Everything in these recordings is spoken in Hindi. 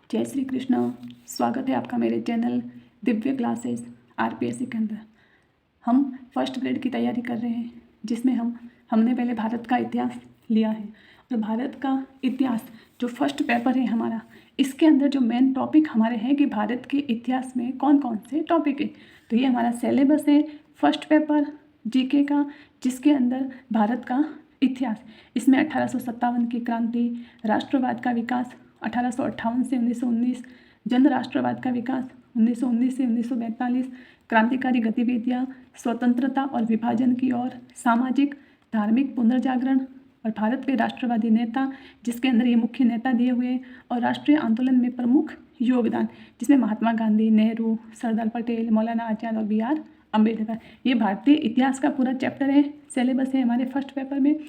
जय श्री कृष्ण। स्वागत है आपका मेरे चैनल दिव्य क्लासेस आरपीएससी के अंदर। हम फर्स्ट ग्रेड की तैयारी कर रहे हैं, जिसमें हमने पहले भारत का इतिहास लिया है। और भारत का इतिहास जो फर्स्ट पेपर है हमारा, इसके अंदर जो मेन टॉपिक हमारे हैं कि भारत के इतिहास में कौन कौन से टॉपिक है। तो ये हमारा सिलेबस है फर्स्ट पेपर जीके का, जिसके अंदर भारत का इतिहास, इसमें 1857 की क्रांति, राष्ट्रवाद का विकास 1858 से 1919, जन राष्ट्रवाद का विकास 1919 से 1942, क्रांतिकारी गतिविधियाँ, स्वतंत्रता और विभाजन की ओर, सामाजिक धार्मिक पुनर्जागरण और भारत के राष्ट्रवादी नेता, जिसके अंदर ये मुख्य नेता दिए हुए हैं, और राष्ट्रीय आंदोलन में प्रमुख योगदान, जिसमें महात्मा गांधी, नेहरू, सरदार पटेल, मौलाना आजाद और BR अम्बेडकर। ये भारतीय इतिहास का पूरा चैप्टर है, सिलेबस है हमारे फर्स्ट पेपर में,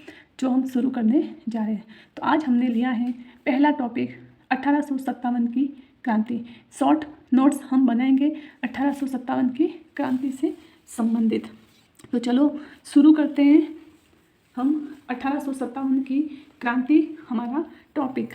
जो हम शुरू करने जा रहे हैं। तो आज हमने लिया है पहला टॉपिक 1857 की क्रांति। शॉर्ट नोट्स हम बनाएंगे 1857 की क्रांति से संबंधित। तो चलो शुरू करते हैं हम 1857 की क्रांति हमारा टॉपिक।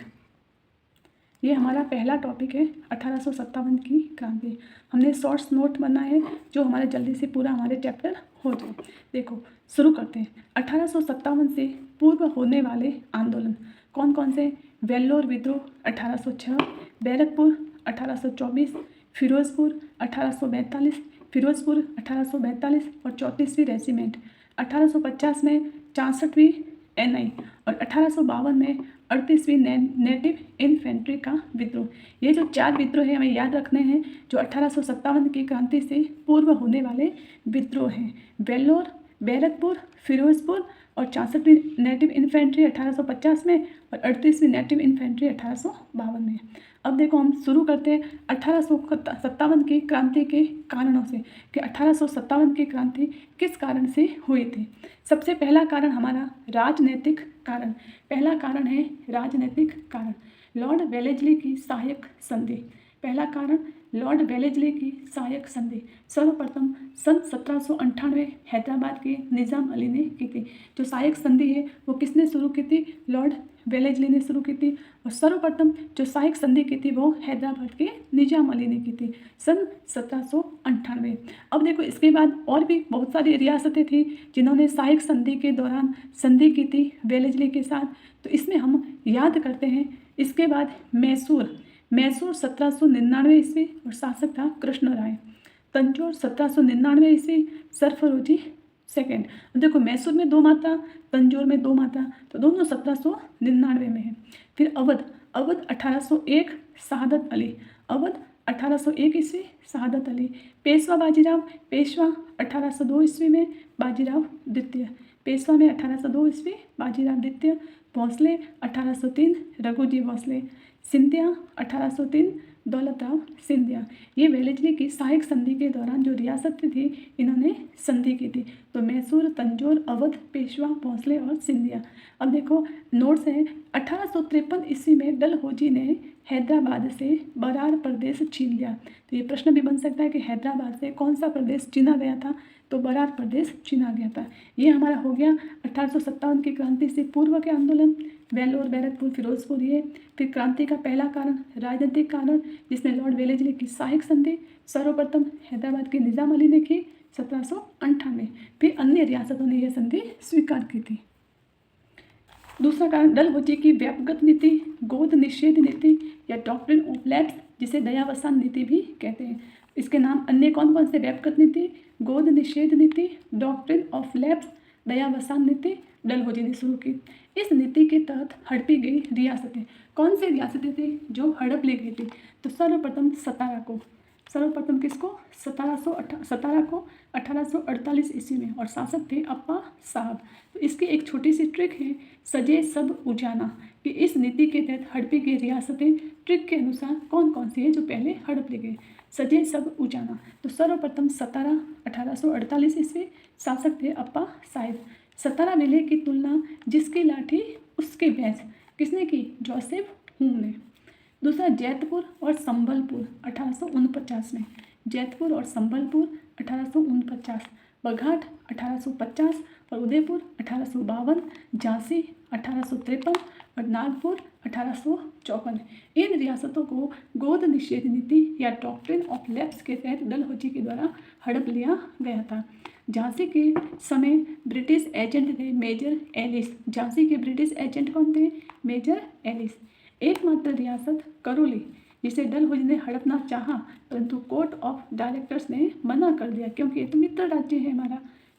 ये हमारा पहला टॉपिक है 1857 की क्रांति। हमने शॉर्ट्स नोट बनाए हैं जो हमारे जल्दी से पूरा हमारे चैप्टर हो जाए। देखो शुरू करते हैं। 1857 से पूर्व होने वाले आंदोलन कौन कौन से? वेल्लोर विद्रोह 1806, बैरकपुर 1824, फिरोजपुर 1842 और 34वीं रेजिमेंट, 1850 में 66वीं NI और 1852 में 38वीं नेटिव इन्फेंट्री का विद्रोह। ये जो 4 विद्रोह हैं हमें याद रखने हैं, जो 1857 की क्रांति से पूर्व होने वाले विद्रोह हैं। वेल्लोर, बैरकपुर, फिरोजपुर और 64वीं नेटिव इन्फेंट्री 1850 में और 38वीं नेटिव इन्फेंट्री 1852 में। अब देखो हम शुरू करते हैं 1857 की क्रांति के कारणों से, कि 1857 की क्रांति किस कारण से हुई थी। सबसे पहला कारण हमारा राजनीतिक कारण। पहला कारण है राजनीतिक कारण, लॉर्ड वेलेस्ली की सहायक संधि। पहला कारण लॉर्ड वेलेस्ली की सहायक संधि सर्वप्रथम सन 1798 हैदराबाद के निज़ाम अली ने की थी। जो सहायक संधि है वो किसने शुरू की थी? लॉर्ड वेलेस्ली ने शुरू की थी। और सर्वप्रथम जो सहायक संधि की थी वो हैदराबाद के निज़ाम अली ने की थी सन 1798। अब देखो इसके बाद और भी बहुत सारी रियासतें थी जिन्होंने सहायक संधि के दौरान संधि की थी वेलेस्ली के साथ। तो इसमें हम याद करते हैं। इसके बाद मैसूर 1799 ईस्वी और शासक था कृष्ण राय। तंजौर 1799 ईस्वी, सरफरोजी सेकेंड। देखो मैसूर में 2 मात्रा, तंजौर में 2 मात्रा, तो दोनों 1799 में है। फिर अवध 1801 शहादत अली, अवध 1801 ईस्वी शहादत अली। पेशवा 1802 ईस्वी में बाजीराव द्वितीय, पेशवा में 1802 ईस्वी बाजीराव द्वितीय। भोसले 1803 रघुजी भोसले। सिंधिया 1803 दौलतराव सिंधिया। ये वेलेस्ली की सहायक संधि के दौरान जो रियासतें थी इन्होंने संधि की थी। तो मैसूर, तंजौर, अवध, पेशवा, भोसले और सिंधिया। अब देखो नोट्स हैं। 1853 ईस्वी में डलहौजी ने हैदराबाद से बरार प्रदेश छीन लिया। तो ये प्रश्न भी बन सकता है कि हैदराबाद से कौन सा प्रदेश छीना गया था? तो बरार प्रदेश छीना गया था। ये हमारा हो गया 1857 की क्रांति से पूर्व के आंदोलन, वेल्लोर, बैरकपुर, फिरोजपुर। ये फिर क्रांति का पहला कारण राजनीतिक कारण, जिसमें लॉर्ड वेलेस्ली की सहायक संधि सर्वप्रथम हैदराबाद के निज़ाम अली ने की 1798। फिर अन्य रियासतों ने यह संधि स्वीकार की थी। दूसरा कारण डलहौजी की व्यापक नीति, गोद निषेध नीति या डॉक्ट्रिन ऑफ लैप्स, जिसे दयावसान नीति भी कहते हैं। इसके नाम अन्य कौन कौन से? व्यापक नीति, गोद निषेध नीति, डॉक्ट्रिन ऑफ लैप्स, दयावसान नीति डलहौजी ने शुरू की। इस नीति के तहत हड़पी गई रियासतें, कौन सी रियासतें थी जो हड़प ली गई थी? तो सर्वप्रथम सतारा को, सर्वप्रथम किसको? सतारा को 1848 ईस्वी में, और शासक थे अप्पा साहब। तो इसकी एक छोटी सी ट्रिक है, सजे सब उजाना, कि इस नीति के तहत हड़पी गई रियासतें ट्रिक के अनुसार कौन कौन सी है जो पहले हड़प ली गई। सजे सब उजाना। तो सर्वप्रथम सतारा 1848 ईस्वी, शासक थे अप्पा साहिब। सतारा विलय की तुलना जिसकी लाठी उसके भैंस, किसने की? जोसेफ हुम ने। दूसरा जैतपुर और संबलपुर 1849 में, जैतपुर और संबलपुर 1849। बघाट 1850 और उदयपुर 1852, झांसी 1853 और नागपुर 1854। इन रियासतों को गोद निषेध नीति या डॉक्ट्रिन ऑफ लैप्स के तहत डलहौजी के द्वारा हड़प लिया गया था। झांसी के समय ब्रिटिश एजेंट थे मेजर एलिस। झांसी के ब्रिटिश एजेंट कौन थे? Major Ellis. एकमात्र रियासत करौली जिसे डलहौजी ने हड़पना चाहा, परंतु कोर्ट ऑफ डायरेक्टर्स ने मना कर दिया, क्योंकि ये तो मित्र राज्य है हमारा।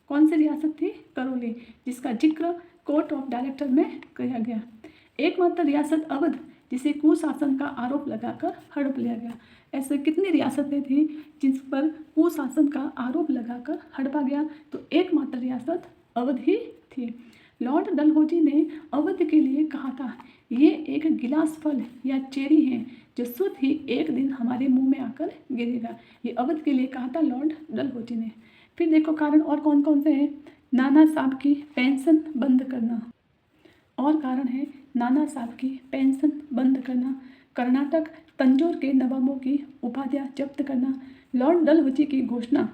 कौन सी रियासत थी? करौली, जिसका जिक्र कोर्ट ऑफ डायरेक्टर में किया गया। एकमात्र रियासत अवध, जिसे कुशासन का आरोप लगाकर हड़प लिया गया। ऐसे कितनी रियासतें थी जिस पर कुशासन का आरोप लगाकर हड़पा गया? तो एकमात्र रियासत अवध ही थी। लॉर्ड डलहौजी ने अवध के लिए कहा था, ये एक गिलास फल या चेरी है जो शुद्ध ही एक दिन हमारे मुंह में आकर गिरेगा। ये अवध के लिए कहा था लॉर्ड डलहौजी ने। फिर देखो कारण और कौन कौन से हैं? नाना साहब की पेंशन बंद करना, और कारण है नाना साहब की पेंशन बंद करना। कर्नाटक तंजौर के नवाबों की उपाधियां जब्त करना। लॉर्ड डलहौजी की घोषणा,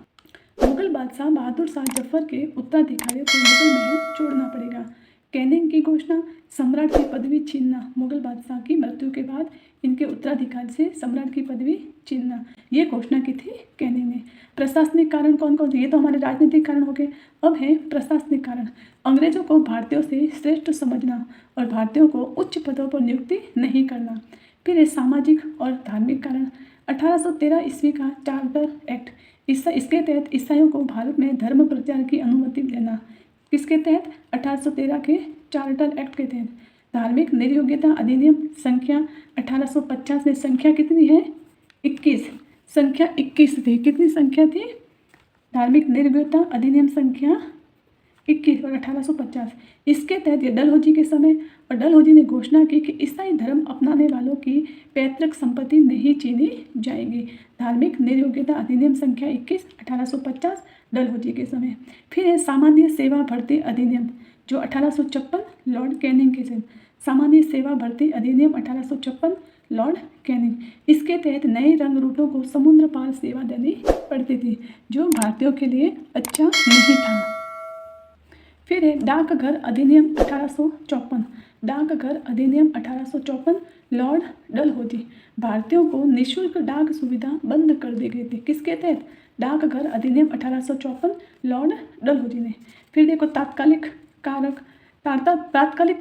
मुगल बादशाह बहादुर शाह जफर के उत्तराधिकारियों को मुगल महल छोड़ना पड़ेगा। कैनिंग की घोषणा, सम्राट की पदवी छीनना। मुगल बादशाह की मृत्यु के बाद इनके उत्तराधिकारी से सम्राट की पदवी छीनना, ये घोषणा की थी कैनिंग ने। प्रशासनिक कारण कौन कौन से? ये तो हमारे राजनीतिक कारण हो गए। अब है प्रशासनिक कारण। अंग्रेजों को भारतीयों से श्रेष्ठ समझना और भारतीयों को उच्च पदों पर नियुक्ति नहीं करना। फिर है सामाजिक और धार्मिक कारण। 1813 ईस्वी का चार्टर एक्ट, इसके तहत ईसाइयों को भारत में धर्म प्रचार की अनुमति देना। किसके तहत? 1813 के चार्टर एक्ट के तहत। धार्मिक निर्योग्यता अधिनियम संख्या 1850 में संख्या कितनी है? 21। संख्या 21 थी। कितनी संख्या थी? धार्मिक निर्योग्यता अधिनियम संख्या 21 और 1850। इसके तहत ये डलहौजी के समय, और डलहौजी ने घोषणा की कि ईसाई धर्म अपनाने वालों की पैतृक संपत्ति नहीं छीनी जाएगी। धार्मिक निर्योग्यता अधिनियम संख्या 21 1850 डलहौजी के समय। फिर है सामान्य सेवा भर्ती अधिनियम, जो 1856 लॉर्ड कैनिंग के तहत। सामान्य सेवा भर्ती अधिनियम 1856 लॉर्ड कैनिंग। इसके तहत नए रंग रूटों को समुद्र पार सेवा देनी पड़ती थी, जो भारतीयों के लिए अच्छा नहीं था। फिर है डाकघर अधिनियम 1854। डाकघर अधिनियम 1854 लॉर्ड डलहौजी। भारतीयों को निःशुल्क डाक सुविधा बंद कर दी गई थी। किसके तहत? डाकघर अधिनियम 1854 लॉर्ड डलहौजी ने। फिर देखो तात्कालिक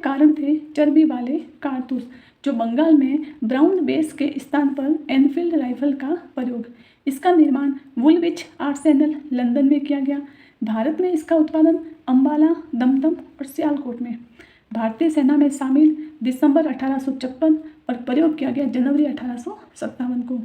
कारण थे चर्बी वाले कारतूस, जो बंगाल में ब्राउन बेस के स्थान पर एनफील्ड राइफल का प्रयोग। इसका निर्माण वुलविच आर्सेनल लंदन में किया गया। भारत में इसका उत्पादन अंबाला, दमदम और सियालकोट में। भारतीय सेना में शामिल दिसंबर 1856 और प्रयोग किया गया जनवरी 1857 को।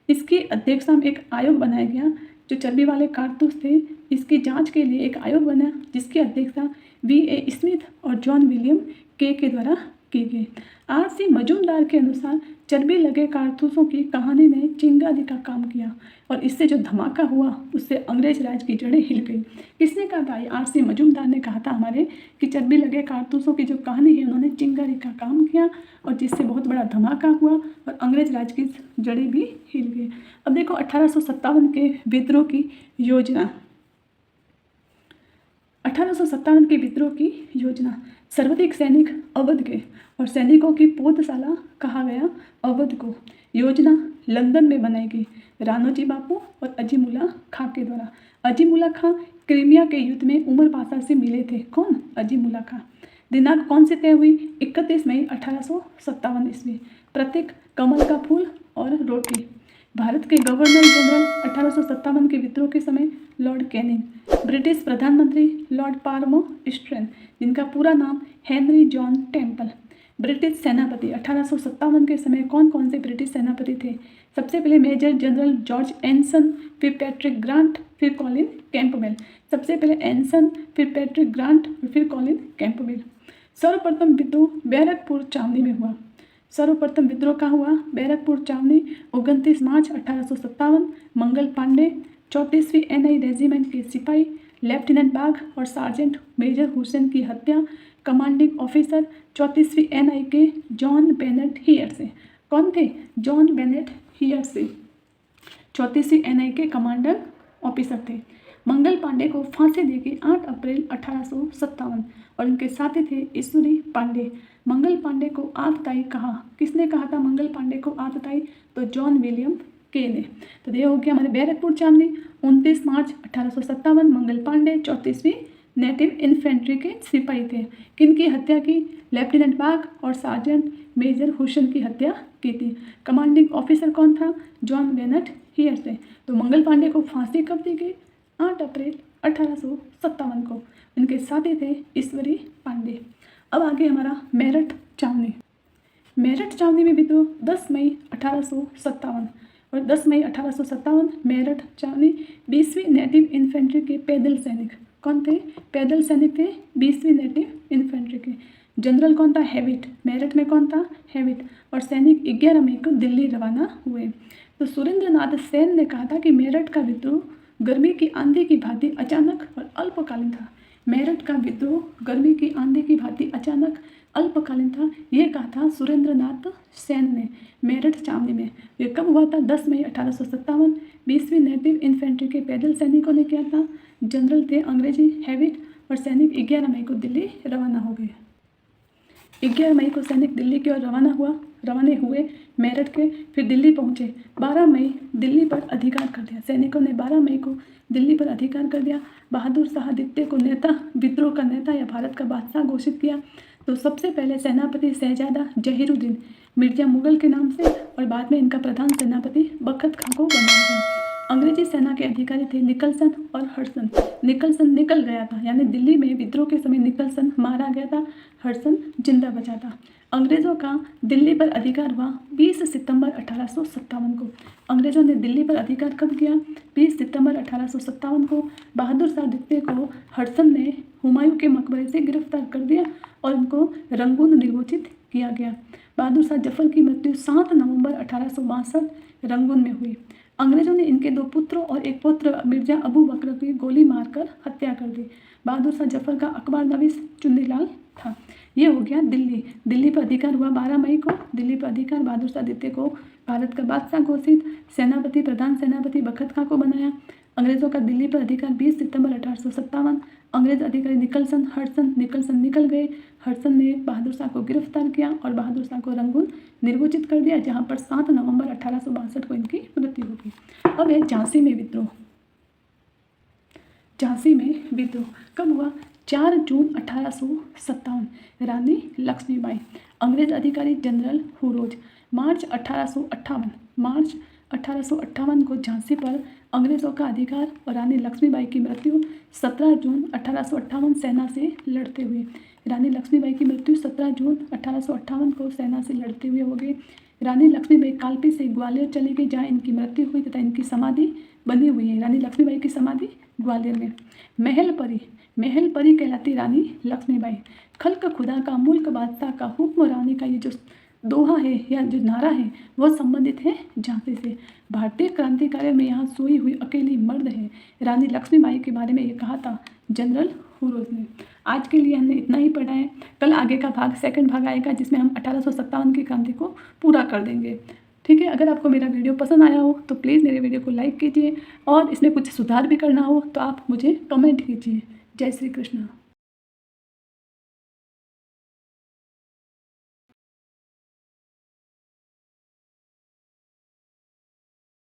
इसकी अध्यक्षता में एक आयोग बनाया गया जो चर्बी वाले कारतूस थे। इसकी जांच के लिए एक आयोग बना जिसकी अध्यक्षता V.A. स्मिथ और जॉन विलियम के द्वारा की गई। R.C. मजूमदार के अनुसार चर्बी लगे कारतूसों की कहानी ने चिंगारी का काम किया और इससे जो धमाका हुआ उससे अंग्रेज राज की जड़ें हिल गई। किसने कहा था? R.C. मजूमदार ने कहा था हमारे कि चर्बी लगे कारतूसों की जो कहानी है उन्होंने चिंगारी का काम किया और जिससे बहुत बड़ा धमाका हुआ और अंग्रेज राज की जड़ें भी हिल गई। अब देखो 1857 के विद्रोह की योजना। 1857 के विद्रोह की योजना। सर्वाधिक सैनिक अवध के और सैनिकों की पोधशाला कहा गया अवध को। योजना लंदन में बनाई गई राणोजी बापू और अजीमुल्ला खां के द्वारा। अजीमुल्ला खां क्रीमिया के युद्ध में उमर पाशा से मिले थे। कौन? अजीमुल्ला खां। दिनांक कौन से तय हुई? 31 मई 1857 ईस्वी। प्रतीक कमल का फूल और रोटी। भारत के गवर्नर जनरल 1857 के विद्रोह के समय लॉर्ड कैनिंग। ब्रिटिश प्रधानमंत्री लॉर्ड पाल्मरस्टोन, जिनका पूरा नाम हेनरी जॉन टेम्पल। ब्रिटिश सेनापति 1857 के समय कौन कौन से ब्रिटिश सेनापति थे? सबसे पहले मेजर जनरल जॉर्ज एनसन, फिर पैट्रिक ग्रांट, फिर कॉलिन कैंपबेल। सबसे पहले एनसन, फिर पैट्रिक ग्रांट और फिर कॉलिन कैंपबेल। सर्वप्रथम विद्रोह बैरकपुर छावनी में हुआ। सर्वप्रथम विद्रोह का हुआ बैरकपुर छावनी। 29 मार्च 1857 मंगल पांडे 34वीं NI रेजिमेंट के सिपाही लेफ्टिनेंट बाघ और सार्जेंट मेजर हुसैन की हत्या कमांडिंग ऑफिसर 34वीं NI के जॉन बेनेट हियर से। कौन थे? जॉन बेनेट हियर से 34वीं NI के कमांडर ऑफिसर थे। मंगल पांडे को फांसी दी गई 8 अप्रैल 1857 और उनके साथी थे ईश्वरी पांडे। मंगल पांडे को आतताई कहा? किसने कहा था मंगल पांडे को आतताई? तो जॉन विलियम के ने। तो ये हो गया हमारे बैरकपुर छावनी। 29 मार्च 1857 मंगल पांडे 34वीं नेटिव इन्फेंट्री के सिपाही थे। किनकी हत्या की? लेफ्टिनेंट बाग और सार्जेंट मेजर हुसैन की हत्या की थी। कमांडिंग ऑफिसर कौन था? जॉन बेनेट हियर से। तो मंगल पांडे को फांसी कब दी गई? 8 अप्रैल 1857 को। इनके साथी थे ईश्वरी पांडे। अब आगे हमारा मेरठ छावनी। मेरठ छावनी में विद्रोह 10 मई 1857 और 10 मई 1857 मेरठ छावनी 20वीं नेटिव इन्फेंट्री के पैदल सैनिक कौन थे? पैदल सैनिक थे 20वीं नेटिव इन्फेंट्री के। जनरल कौन था? हेविट। मेरठ में कौन था? हेविट। और सैनिक 11 मई को दिल्ली रवाना हुए। तो सुरेंद्र नाथ सेन ने कहा था कि मेरठ का विद्रोह गर्मी की आंधी की भांति अचानक और अल्पकालीन था। मेरठ का विद्रोह गर्मी की आंधी की भांति अचानक अल्पकालीन था, ये कहा था सुरेंद्र नाथ सेन ने मेरठ छावनी में। ये कब हुआ था? 10 मई 1857। 20वीं नेटिव इन्फेंट्री के पैदल सैनिकों ने किया था। जनरल थे अंग्रेजी हेविट और सैनिक 11 मई को दिल्ली रवाना हो गए। 11 मई को सैनिक दिल्ली की ओर रवाना हुए मेरठ के, फिर दिल्ली पहुंचे। 12 मई दिल्ली पर अधिकार कर दिया। सैनिकों ने 12 मई को दिल्ली पर अधिकार कर दिया। बहादुर शाह द्वितीय को विद्रोह का नेता या भारत का बादशाह घोषित किया। तो सबसे पहले सेनापति शहजादा जहीरुद्दीन मिर्जा मुगल के नाम से और बाद में इनका प्रधान सेनापति बखत खां को बनाया गया। अंग्रेजी सेना के अधिकारी थे निकलसन और हडसन। निकलसन निकल गया था, यानी दिल्ली में विद्रोह के समय निकलसन मारा गया था, हडसन जिंदा बचा था। अंग्रेज़ों का दिल्ली पर अधिकार हुआ 20 सितंबर 1857 को। अंग्रेज़ों ने दिल्ली पर अधिकार कब किया? 20 सितंबर 1857 को। बहादुर शाह द्वितीय को हडसन ने हुमायूं के मकबरे से गिरफ्तार कर दिया और उनको रंगून निर्वोचित किया गया। बहादुर शाह जफर की मृत्यु 7 नवंबर 1862 रंगून में हुई। अंग्रेज़ों ने इनके 2 पुत्रों और एक पुत्र मिर्जा अबू बकर की गोली मारकर हत्या कर दी। बहादुर शाह जफर का अकबर नवीस चुन्नीलाल था। ये हो गया दिल्ली। दिल्ली पर अधिकार हुआ 12 मई को। दिल्ली पर अधिकार बहादुर शाह द्वितीय को भारत का बादशाह घोषित, सेनापति प्रधान सेनापति बखत खां को बनाया। अंग्रेज़ों का दिल्ली पर अधिकार 20 सितंबर 1857। अंग्रेज अधिकारी निकलसन निकल गए। हडसन ने बहादुर शाह को गिरफ्तार किया और बहादुर शाह को रंगून निर्वोचित कर दिया, जहां पर 7 नवंबर 1862 को इनकी मृत्यु होगी। अब है झांसी में विद्रोह। झांसी में विद्रोह कब हुआ? 4 जून 1857। रानी लक्ष्मीबाई। अंग्रेज अधिकारी जनरल हुरोज। मार्च 1858 को झांसी पर अंग्रेज़ों का अधिकार और रानी लक्ष्मीबाई की मृत्यु 17 जून 1858 सेना से लड़ते हुए। रानी लक्ष्मीबाई की मृत्यु 17 जून 1858 को सेना से लड़ते हुए हो गई। रानी लक्ष्मीबाई कालपी से ग्वालियर चली गई, जहाँ इनकी मृत्यु हुई तथा इनकी समाधि बनी हुई है। रानी लक्ष्मीबाई की समाधि ग्वालियर में। महल परी कहलाती रानी लक्ष्मीबाई। खल्क खुदा का मुल्क बादशाह का हुक्म रानी का ये जो दोहा है या जो नारा है वह संबंधित है झांसी से। भारतीय क्रांतिकारियों में यहाँ सोई हुई अकेली मर्द है। रानी लक्ष्मीबाई के बारे में ये कहा था जनरल हुरोज ने। आज के लिए हमने इतना ही पढ़ा है। कल आगे का सेकंड भाग आएगा, जिसमें हम 1857 की क्रांति को पूरा कर देंगे। ठीक है, अगर आपको मेरा वीडियो पसंद आया हो तो प्लीज़ मेरे वीडियो को लाइक कीजिए और इसमें कुछ सुधार भी करना हो तो आप मुझे कमेंट कीजिए। जय श्री कृष्ण।